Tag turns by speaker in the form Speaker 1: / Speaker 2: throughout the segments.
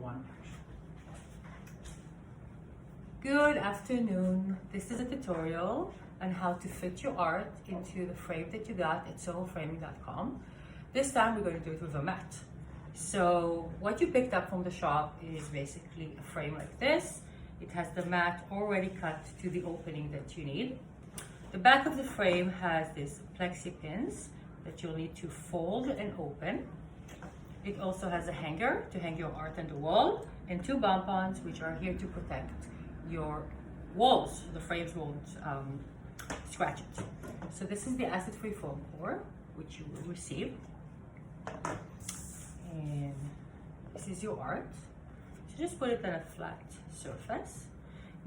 Speaker 1: one. Good afternoon. This is a tutorial on how to fit your art into the frame that you got at sohoframing.com. This time we're going to do it with a mat. So what you picked up from the shop is basically a frame like this. It has the mat already cut to the opening that you need. The back of the frame has these plexi pins that you'll need to fold and open. It also has a hanger to hang your art on the wall and two bompons which are here to protect your walls. The frames won't scratch it. So this is the acid-free foam core which you will receive. And this is your art. So just put it on a flat surface.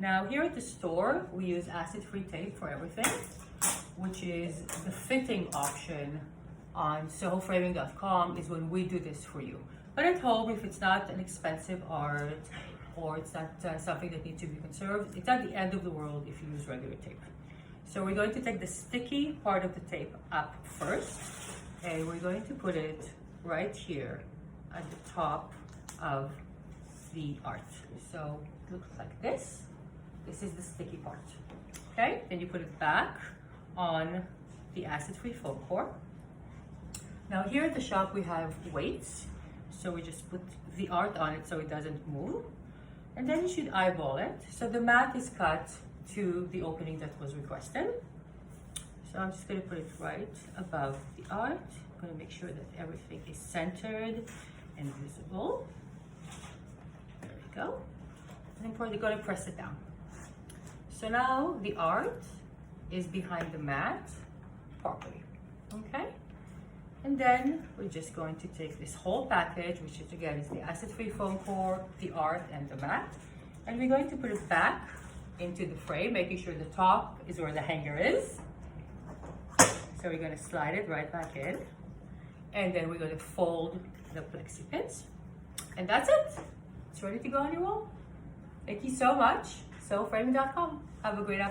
Speaker 1: Now here at the store, we use acid-free tape for everything, which is the fitting option on sohoframing.com is when we do this for you. But at home, if it's not an expensive art or it's not something that needs to be conserved, it's not the end of the world if you use regular tape. So we're going to take the sticky part of the tape up first, and we're going to put it right here at the top of the art. So it looks like this. This is the sticky part. Okay, then you put it back on the acid-free foam core. Now here at the shop we have weights, so we just put the art on it so it doesn't move, and then you should eyeball it. So the mat is cut to the opening that was requested. So I'm just going to put it right above the art. I'm going to make sure that everything is centered and visible. There we go. And then we're going to press it down. So now the art is behind the mat properly, okay? And then we're just going to take this whole package, which is again is the acid-free foam core, the art, and the mat, and we're going to put it back into the frame, making sure the top is where the hanger is. So we're going to slide it right back in, and then we're going to fold the plexi pins, and that's it. It's ready to go on your wall. Thank you so much. sohoframing.com. Have a great afternoon.